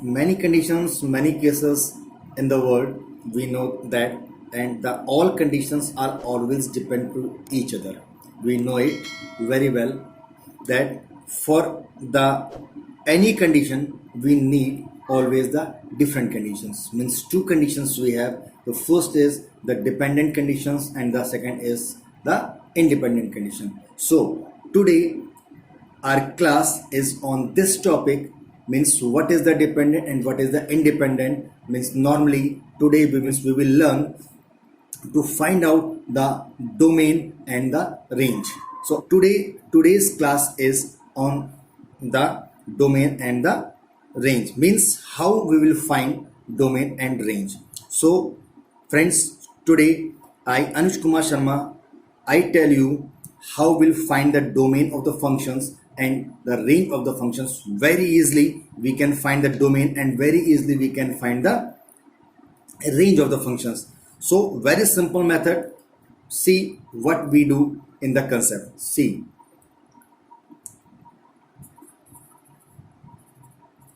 many conditions, many cases in the world, we know that, and the all conditions are always depend to each other. We know it very well that for the any condition we need always the different conditions. Means two conditions we have. The first is the dependent conditions and the second is the independent condition. So today our class is on this topic, means what is the dependent and what is the independent. Means normally today we will learn to find out the domain and the range. So today's class is on the domain and the range, means how we will find domain and range. So friends, today I Anush Kumar Sharma, I tell you how we'll find the domain of the functions and the range of the functions. Very easily we can find the domain and very easily we can find the range of the functions. So very simple method. See what we do in the concept. See,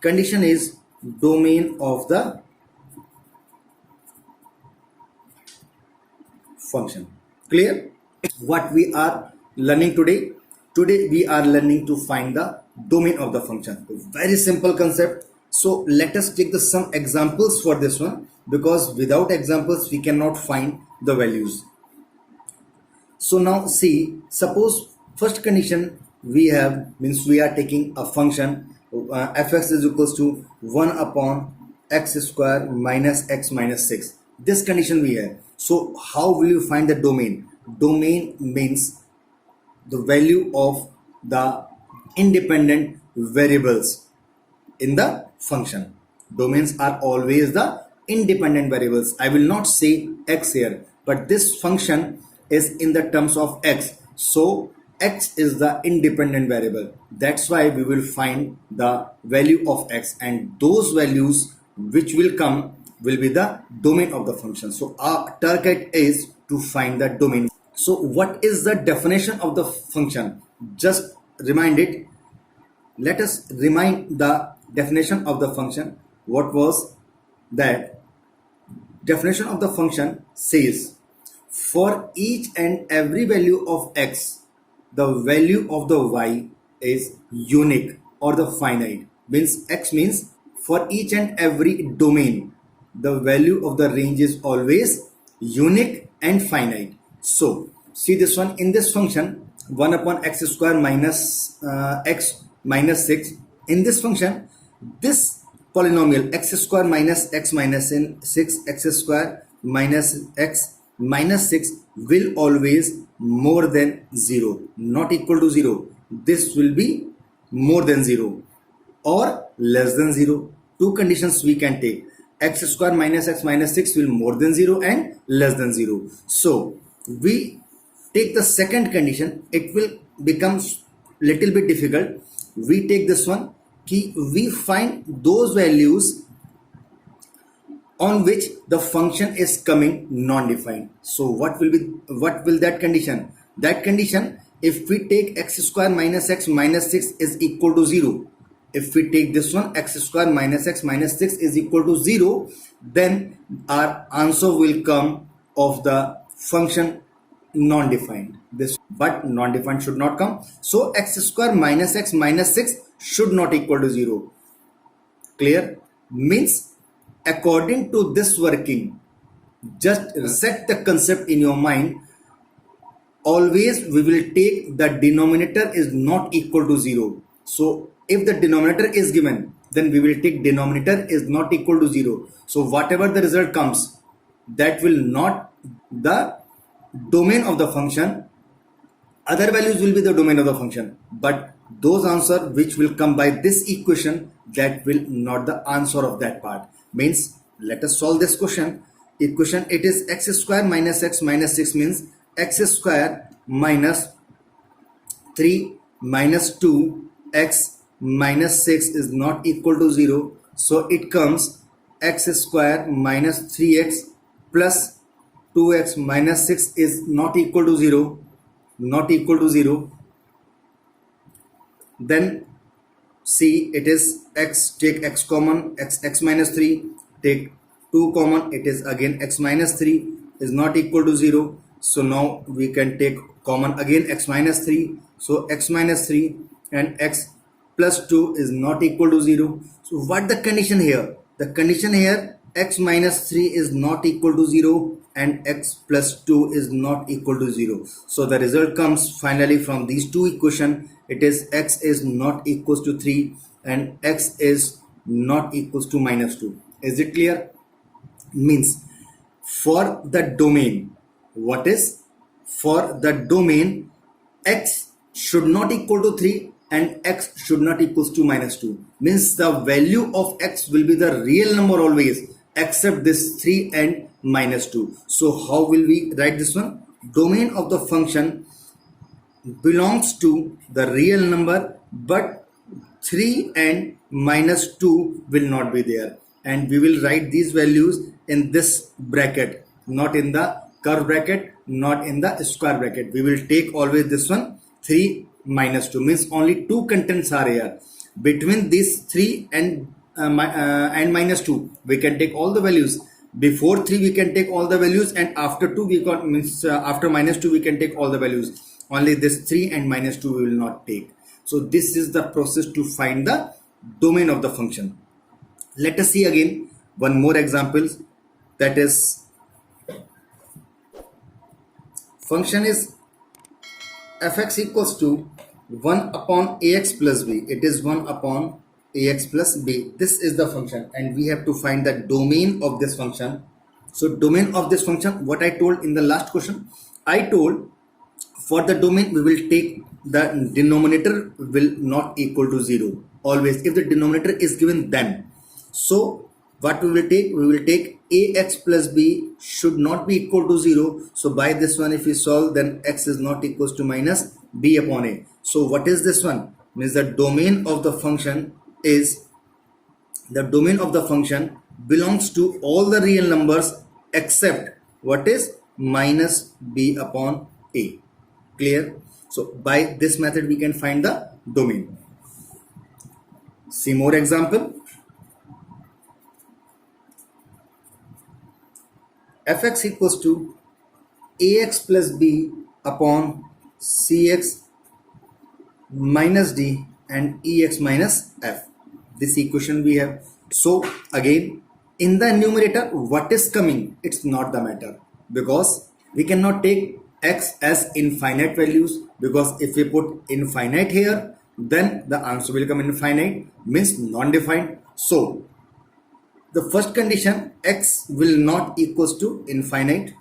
condition is domain of the function. Clear? What we are learning today? Today we are learning to find the domain of the function. Very simple concept. So let us take some examples for this one, because without examples we cannot find the values. So now see, suppose first condition we have, means we are taking a function fx is equals to 1 upon x square minus x minus 6. This condition we have. So how will you find the domain? Domain means the value of the independent variables in the function. Domains are always the independent variables. I will not say x here, but this function is in the terms of x. So x is the independent variable. That's why we will find the value of x, and those values which will come will be the domain of the function. So our target is to find the domain. So what is the definition of the function? Just remind it. Let us remind the definition of the function. What was that? Definition of the function says, for each and every value of x, the value of the y is unique or the finite. Means x means for each and every domain, the value of the range is always unique and finite. So see this one, in this function 1 upon x square minus x minus 6, in this function this polynomial x square minus x minus 6 x square minus x minus 6 will always more than 0, not equal to 0. This will be more than 0 or less than 0. Two conditions we can take. X square minus x minus 6 will more than 0 and less than 0. So we take the second condition. It will become little bit difficult. We take this one. We find those values on which the function is coming non-defined. So what will that condition? That condition, if we take x square minus x minus 6 is equal to 0. If we take this one, x square minus x minus 6 is equal to 0, then our answer will come of the function non-defined. This, but non-defined should not come. So x square minus x minus 6 should not equal to 0. Clear? Means according to this working, just set the concept in your mind. Always we will take the denominator is not equal to 0. So if the denominator is given, then we will take denominator is not equal to 0. So whatever the result comes, that will not the domain of the function. Other values will be the domain of the function, but those answer which will come by this equation, that will not the answer of that part. Means let us solve this equation. It is x square minus x minus 6 means x square minus 3 minus 2 x minus 6 is not equal to 0. So it comes x square minus 3x plus 2x minus 6 is not equal to 0. Then see it is x, take x common, x minus 3, take 2 common, it is again x minus 3 is not equal to 0. So now we can take common again x minus 3. So x minus 3 and x plus 2 is not equal to 0. So what the condition here? The condition here, x minus 3 is not equal to 0 and x plus 2 is not equal to 0. So the result comes finally from these two equations. It is x is not equals to 3 and x is not equals to minus 2. Is it clear? Means for the domain, what is for the domain, x should not equal to 3 and x should not equals to minus 2. Means the value of x will be the real number always except this 3 and minus 2. So how will we write this one? Domain of the function belongs to the real number, but 3 and minus 2 will not be there, and we will write these values in this bracket, not in the curve bracket, not in the square bracket. We will take always this one 3 minus 2, means only two contents are here. Between these 3 and minus 2 we can take all the values. Before 3 we can take all the values, and after 2 we got means after minus 2 we can take all the values. Only this 3 and minus 2 we will not take. So this is the process to find the domain of the function. Let us see again one more example, that is function is fx equals to 1 upon ax plus b. It is 1 upon ax plus b. This is the function and we have to find the domain of this function. So domain of this function, what I told in the last question, I told for the domain we will take the denominator will not equal to 0 always if the denominator is given then. So what we will take? We will take ax plus b should not be equal to 0. So by this one if we solve, then x is not equals to minus b upon a. So what is this one? Means the domain of the function is, the domain of the function belongs to all the real numbers except what is minus b upon a. Clear? So by this method we can find the domain. See more example. fx equals to ax plus b upon cx minus d and ex minus f. This equation we have. So again in the numerator what is coming, it's not the matter, because we cannot take x as infinite values, because if we put infinite here then the answer will come infinite, means non-defined. So the first condition, x will not equals to infinite,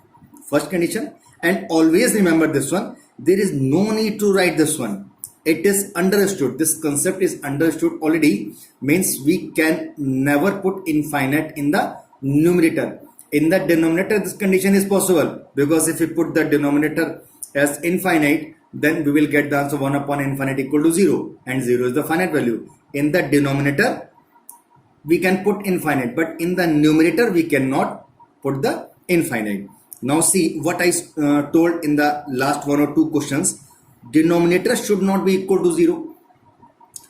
first condition. And always remember this one, there is no need to write this one, it is understood, this concept is understood already, means we can never put infinite in the numerator. In the denominator this condition is possible, because if we put the denominator as infinite then we will get the answer 1 upon infinite equal to 0, and 0 is the finite value. In the denominator we can put infinite, but in the numerator we cannot put the infinite. Now see what I told in the last one or two questions, denominator should not be equal to 0.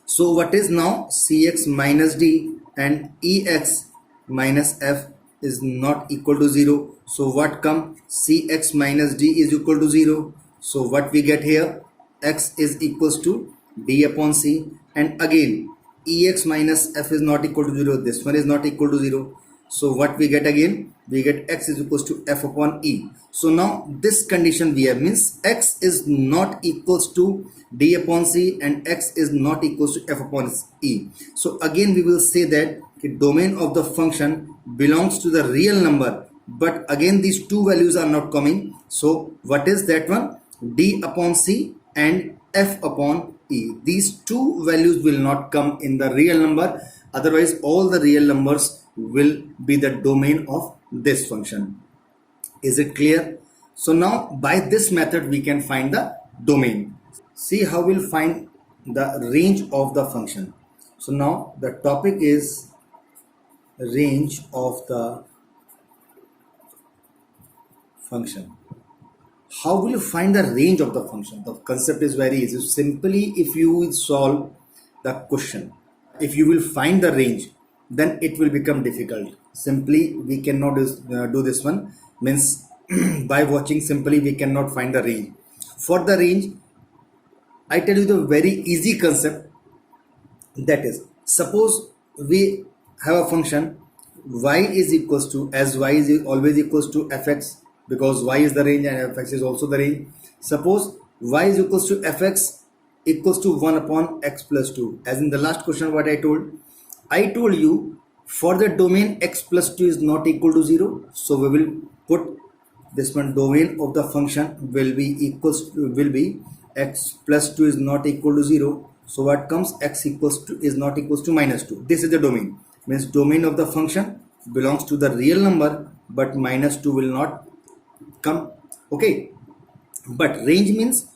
So what is now cx minus d and ex minus f is not equal to 0. So what come, cx minus d is equal to 0. So what we get here, x is equals to d upon c, and again ex minus f is not equal to 0, this one is not equal to 0. So what we get again, we get x is equals to f upon e. So now this condition we have, means x is not equals to d upon c and x is not equals to f upon e. So again we will say that the domain of the function belongs to the real number, but again these two values are not coming. So what is that one? D upon c and f upon e. These two values will not come in the real number, otherwise all the real numbers will be the domain of this function. Is it clear? So now by this method we can find the domain. See how we'll find the range of the function. So now the topic is range of the function. How will you find the range of the function? The concept is very easy. Simply if you solve the question, if you will find the range, then it will become difficult. Simply we cannot do this one, means by watching simply we cannot find the range. For the range, I tell you the very easy concept, that is, suppose we have a function y is equals to, as y is always equals to fx, because y is the range and fx is also the range. Suppose y is equals to fx equals to 1 upon x plus 2, as in the last question what I told you, for the domain x plus 2 is not equal to 0, so we will put this one, domain of the function will be x plus 2 is not equal to 0. So what comes, x equals to is not equals to minus 2. This is the domain, means domain of the function belongs to the real number, but minus 2 will not come. Okay, but range means,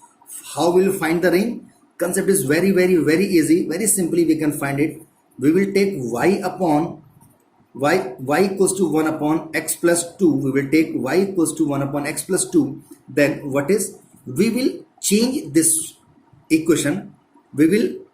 how will you find the range? Concept is very easy, very simply we can find it. We will take y equals to 1 upon x plus 2. We will take y equals to 1 upon x plus 2. Then what is, we will change this equation. We will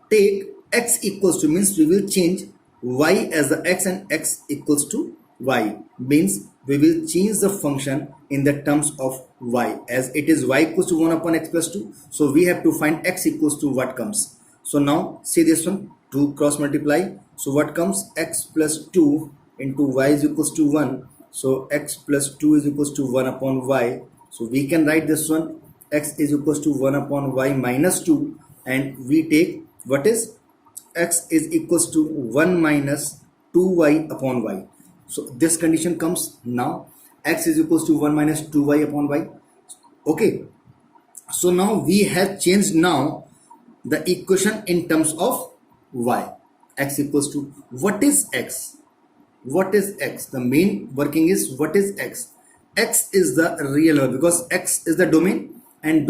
take x equals to, means we will change y as the x and x equals to y, means we will change the function in the terms of y, as it is y equals to 1 upon x plus 2. So we have to find x equals to what comes. So now see this one, 2 cross multiply. So what comes, x plus 2 into y is equals to 1. So x plus 2 is equals to 1 upon y. So we can write this one, x is equals to 1 upon y minus 2, and we take what is, x is equals to 1 minus 2y upon y. So this condition comes. Now x is equals to 1 minus 2y upon y. Okay, so now we have changed now the equation in terms of y. X equals to, what is x? What is x? The main working is, what is x? X is the real number, because x is the domain, and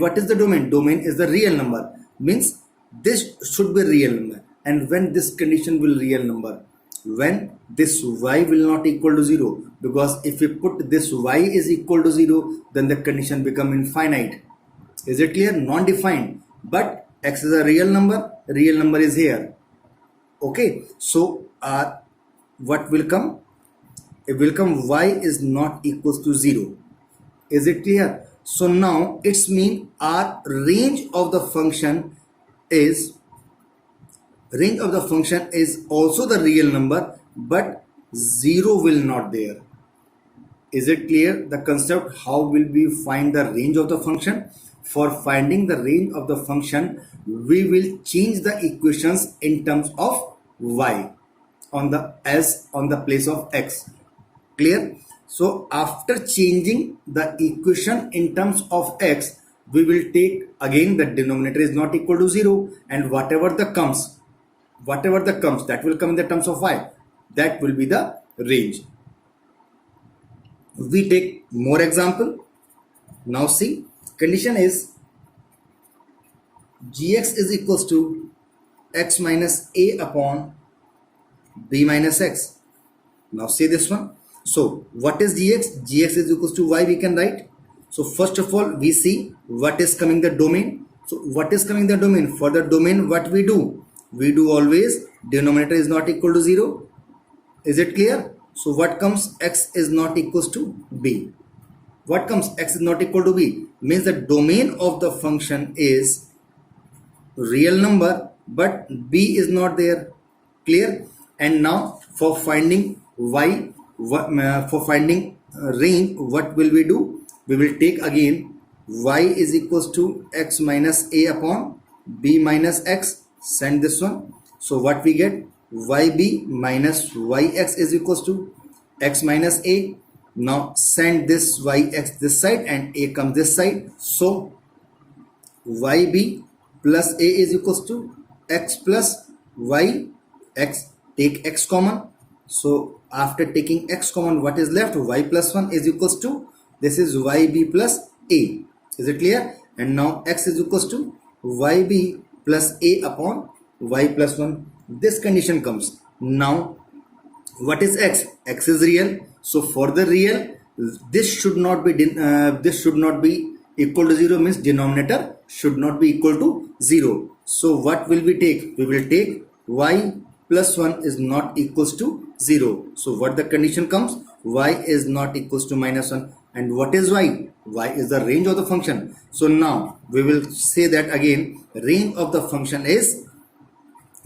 what is the domain? Domain is the real number, means this should be real number. And when this condition will real number, when this y will not equal to 0, because if we put this y is equal to 0, then the condition become infinite. Is it clear? Non-defined, but x is a real number is here. Okay, so what will come? It will come y is not equals to 0. Is it clear? So now it's mean our range of the function is also the real number, but 0 will not there. Is it clear? The concept, how will we find the range of the function? For finding the range of the function, we will change the equations in terms of y on the place of x. Clear? So after changing the equation in terms of x, we will take again the denominator is not equal to 0, and whatever the comes that will come in the terms of y, that will be the range. We take more example. Now see, condition is gx is equals to x minus a upon b minus x. Now see this one. So what is gx? Gx is equals to y, we can write. So first of all, we see what is coming the domain. So what is coming the domain? For the domain, what we do? We do always denominator is not equal to 0. Is it clear? So what comes? X is not equals to b. What comes? X is not equal to b, means the domain of the function is real number, but b is not there. Clear? And now for finding y, for finding range, what will we do? We will take again y is equals to x minus a upon b minus x. Send this one. So what we get? Yb minus yx is equals to x minus a. Now send this yx this side and a comes this side. So yb plus a is equals to x plus y x. Take x common. So after taking x common, what is left? Y plus 1 is equals to, this is yb plus a. Is it clear? And now x is equals to yb plus a upon y plus 1. This condition comes. Now what is x? X is real. So for the real, this should not be equal to 0, means denominator should not be equal to 0. So what will we take? We will take y plus 1 is not equals to 0. So what the condition comes? Y is not equals to minus 1. And what is y? Y is the range of the function. So now we will say that again. Range of the function is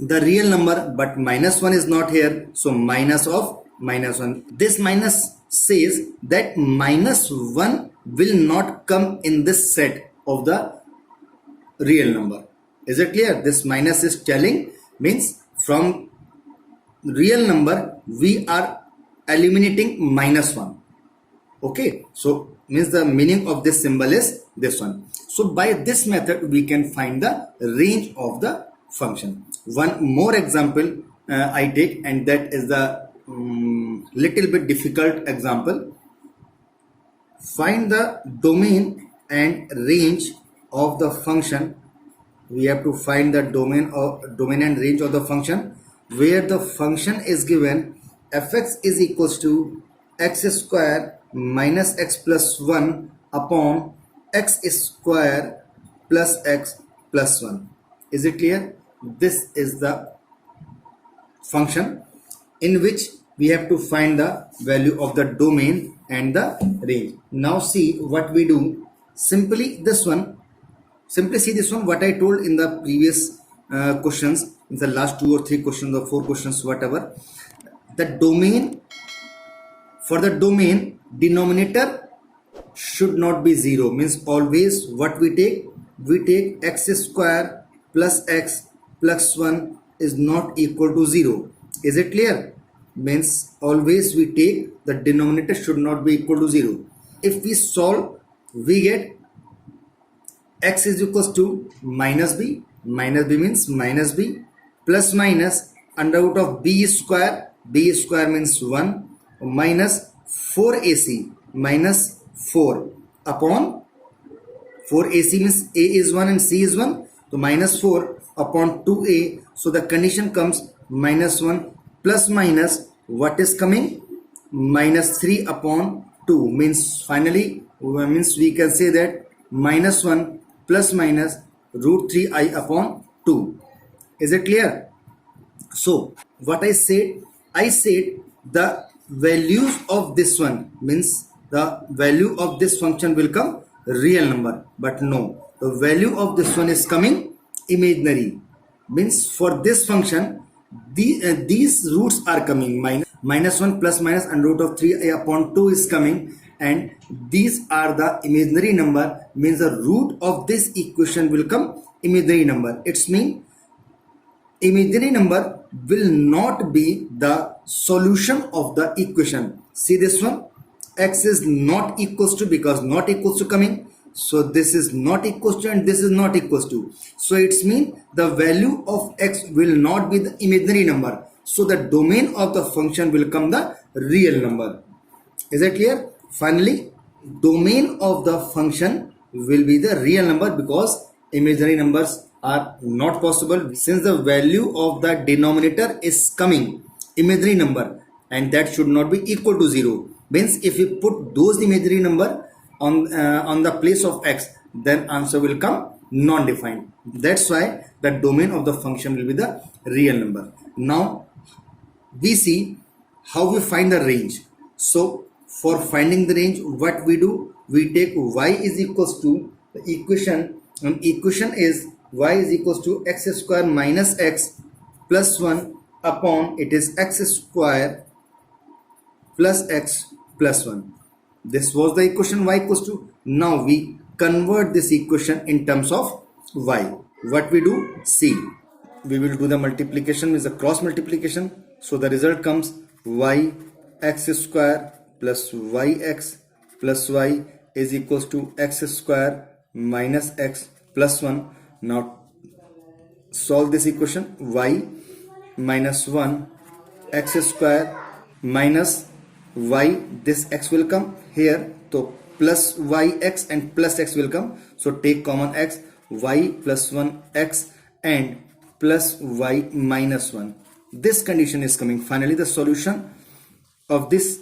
the real number, but minus 1 is not here. So minus of minus 1. This minus says that minus 1 will not come in this set of the real number. Is it clear? This minus is telling, means from real number we are eliminating minus 1. Okay, so means the meaning of this symbol is this one. So by this method we can find the range of the function. One more example I take, and that is the little bit difficult example. Find the domain and range of the function. We have to find the domain and range of the function, where the function is given fx is equals to x square minus x plus 1 upon x square plus x plus 1. Is it clear? This is the function in which we have to find the value of the domain and the range. Now see what we do. Simply see this one, what I told in the previous questions, in the last 2 or 3 questions or 4 questions, whatever. The domain, for the domain, denominator should not be 0. Means always what we take x square plus x plus 1 is not equal to 0. Is it clear? Means always we take the denominator should not be equal to 0. If we solve, we get x is equals to minus b means minus b plus minus under root of b square means 1 minus 4ac minus 4 upon 4ac means a is 1 and c is 1, so minus 4 upon 2a. So the condition comes minus 1 plus minus what is coming, minus 3 upon 2, means finally means we can say that minus 1 plus minus root 3i upon 2. Is it clear? So what I said the values of this one, means the value of this function will come real number, but no, the value of this one is coming imaginary. Means for this function these roots are coming, minus 1 plus minus under root of 3i upon 2 is coming, and these are the imaginary number, means the root of this equation will come imaginary number. It's mean imaginary number will not be the solution of the equation. See this one, x is not equals to, because not equals to coming, so this is not equals to and this is not equals to, so it's mean the value of x will not be the imaginary number, so the domain of the function will come the real number. Is it clear? Finally, domain of the function will be the real number, because imaginary numbers are not possible, since the value of the denominator is coming imaginary number, and that should not be equal to 0. Means if we put those imaginary number on the place of x, then answer will come non-defined. That's why the domain of the function will be the real number. Now we see how we find the range. So for finding the range, what we do, we take y is equals to the equation, and equation is y is equals to x square minus x plus 1 upon it is x square plus x plus 1. This was the equation y equals to. Now we convert this equation in terms of y. What we do, see, we will do the multiplication with the cross multiplication. So the result comes y x square plus yx plus y is equals to x square minus x plus 1. Now solve this equation, y minus 1 x square minus y, this x will come here, so plus yx and plus x will come, so take common x, y plus 1 x and plus y minus 1. This condition is coming. Finally the solution of this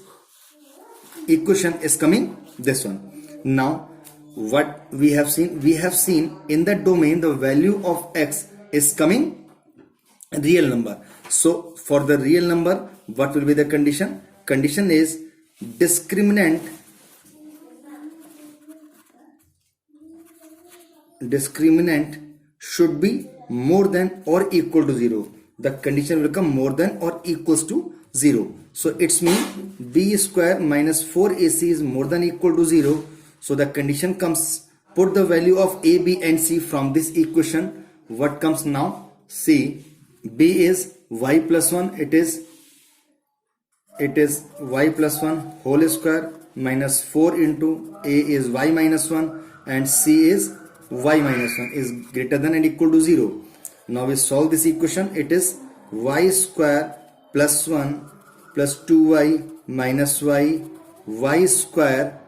equation is coming this one. Now what we have seen in the domain, the value of x is coming real number. So for the real number, what will be the condition? Condition is discriminant should be more than or equal to 0. The condition will come more than or equals to 0. So it's mean b square minus 4ac is more than equal to 0. So the condition comes, put the value of a, b and c from this equation. What comes now? See, b is y plus 1, it is y plus 1 whole square minus 4 into a is y minus 1 and c is y minus 1 is greater than and equal to 0. Now we solve this equation. It is y square plus 1 plus 2y minus y square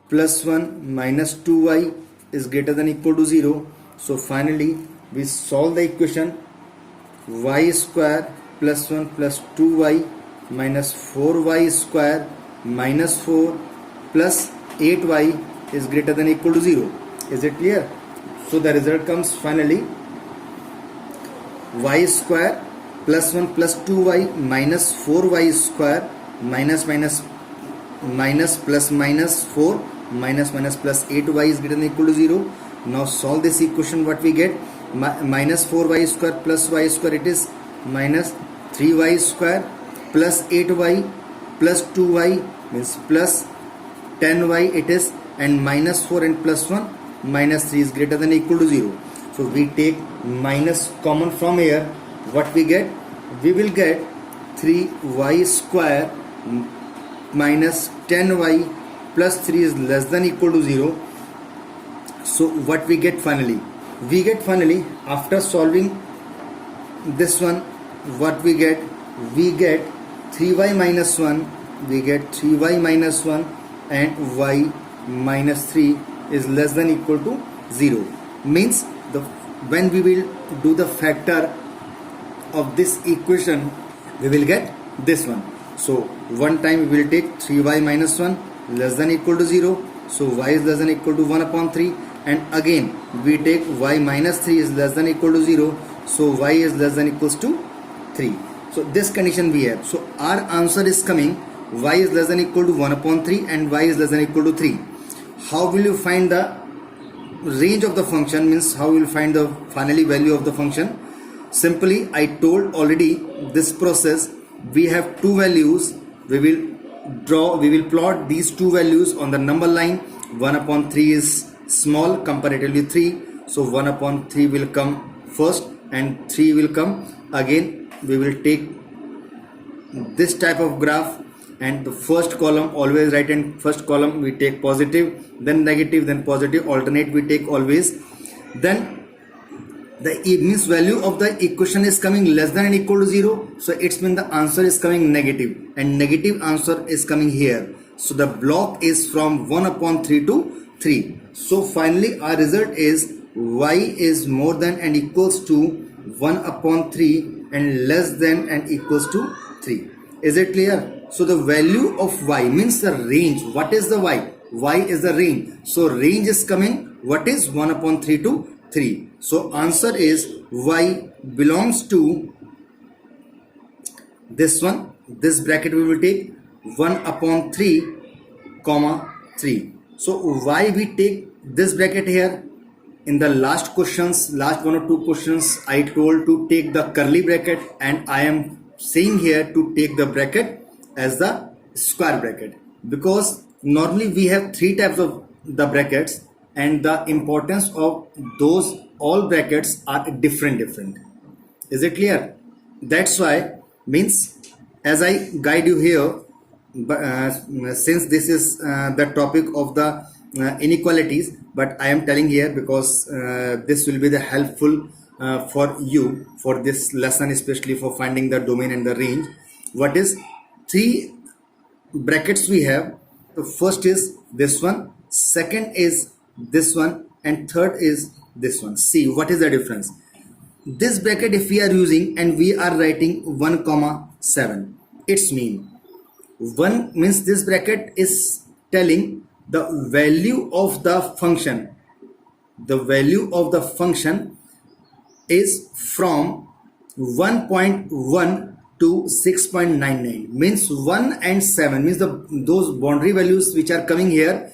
plus 1 minus 2y is greater than equal to 0. So finally we solve the equation. Y square plus 1 plus 2y minus 4y square minus 4 plus 8y is greater than equal to 0. Is it clear? So the result comes finally y square plus 1 plus 2y minus 4y square minus plus minus 4 minus plus 8y is greater than equal to 0. Now solve this equation. What we get? Minus 4y square plus y square, it is minus 3y square plus 8y plus 2y means plus 10y it is, and minus 4 and plus 1 minus 3 is greater than equal to 0. So we take minus common from here. What we get? We will get 3y square minus 10y plus 3 is less than equal to 0. So what we get finally? We get finally, after solving this one, what we get? We get 3y minus 1, we get 3y minus 1 and y minus 3 is less than equal to 0. Means when we will do the factor of this equation, we will get this one. So one time we will take 3y minus 1 less than equal to 0. So y is less than equal to 1 upon 3, and again we take y minus 3 is less than equal to 0. So y is less than equals to 3. So this condition we have. So our answer is coming y is less than equal to 1 upon 3 and y is less than equal to 3. How will you find the range of the function? Means how will you find the finally value of the function? Simply, I told already this process. We have two values. We will plot these two values on the number line. 1 upon 3 is small comparatively 3. So 1 upon 3 will come first and 3 will come. Again we will take this type of graph, and the first column always right, and first column we take positive, then negative, then positive, alternate we take always. Then the means value of the equation is coming less than and equal to 0. So it's mean the answer is coming negative, and negative answer is coming here. So the block is from 1 upon 3 to 3. So finally our result is y is more than and equals to 1 upon 3 and less than and equals to 3. Is it clear? So the value of y means the range. What is the y? Y is the range. So range is coming, what is 1 upon 3 to 3. So answer is y belongs to this one. This bracket we will take 1 upon 3 comma 3. So why we take this bracket here? In the last questions, last one or two questions, I told to take the curly bracket, and I am saying here to take the bracket as the square bracket, because normally we have three types of the brackets, and the importance of those all brackets are different. Is it clear? That's why, means as I guide you here, since this is the topic of the inequalities, but I am telling here because this will be the helpful for you for this lesson, especially for finding the domain and the range. What is three brackets we have? The first is this one, second is this one, and third is this one. See what is the difference. This bracket if we are using and we are writing 1 comma 7, it's mean 1 means this bracket is telling the value of the function. The value of the function is from 1.1 to 6.99, means 1 and 7 means those boundary values which are coming here,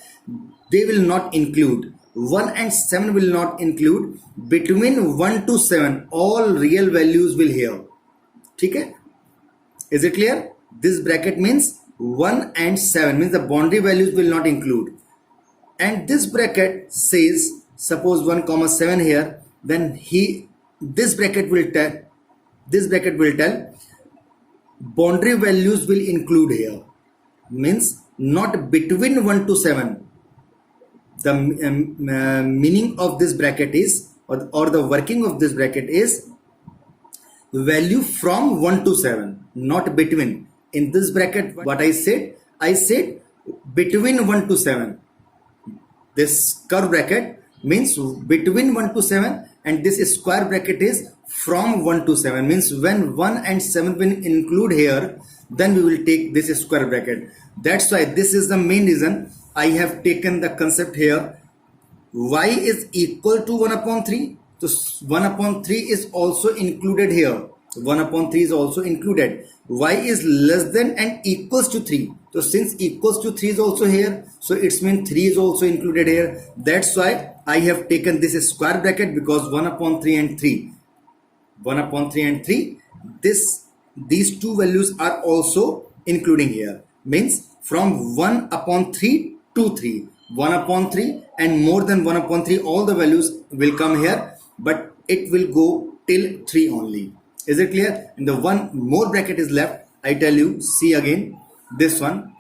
they will not include. 1 and 7 will not include. Between 1 to 7 all real values will here. ठीक है? Is it clear? This bracket means 1 and 7 means the boundary values will not include. And this bracket says, suppose 1 comma 7 here, then this bracket will tell boundary values will include here, means not between 1 to 7. The meaning of this bracket is, or the working of this bracket is value from 1 to 7, not between. In this bracket, what I said between 1 to 7. This curve bracket means between 1 to 7, and this square bracket is from 1 to 7, means when 1 and 7 will include here, then we will take this square bracket. That's why this is the main reason I have taken the concept here. Y is equal to 1 upon 3. So 1 upon 3 is also included here. 1 upon 3 is also included. Y is less than and equals to 3. So since equals to 3 is also here, so it means 3 is also included here. That's why I have taken this square bracket, because 1 upon 3 and 3. 1 upon 3 and 3. These two values are also including here. Means from 1 upon 3 to 3. 1 upon 3 and more than 1 upon 3, all the values will come here, but it will go till 3 only. Is it clear? And the one more bracket is left. I tell you, see again this one.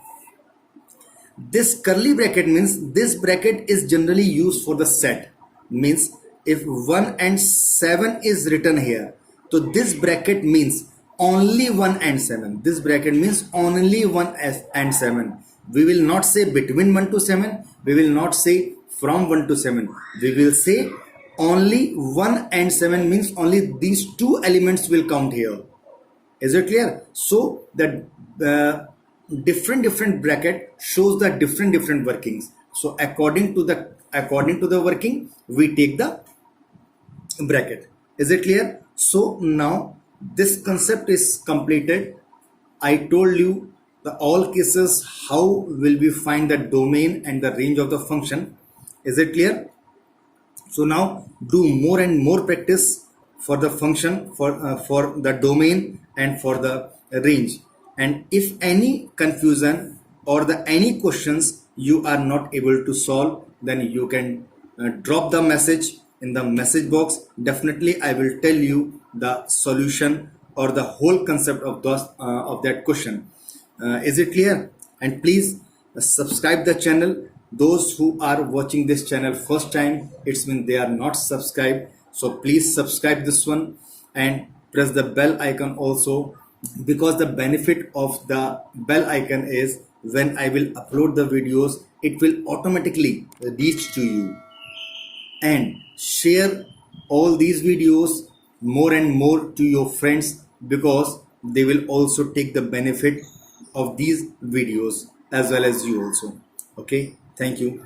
This curly bracket means this bracket is generally used for the set. Means if 1 and 7 is written here, so this bracket means only 1 and 7. This bracket means only 1 and 7. We will not say between 1 to 7. We will not say from 1 to 7. We will say only 1 and 7, means only these two elements will count here. Is it clear? So the different bracket shows the different workings. So according to the working, we take the bracket. Is it clear? So now this concept is completed. I told you the all cases how will we find the domain and the range of the function. Is it clear? So now do more and more practice for the function, for the domain and for the range. And if any confusion or any questions you are not able to solve, then you can drop the message in the message box. Definitely I will tell you the solution or the whole concept of that question. Is it clear? And please subscribe the channel. Those who are watching this channel first time, it's mean they are not subscribed. So please subscribe this one and press the bell icon also, because the benefit of the bell icon is when I will upload the videos, it will automatically reach to you. And share all these videos more and more to your friends, because they will also take the benefit of these videos as well as you also. Okay, thank you.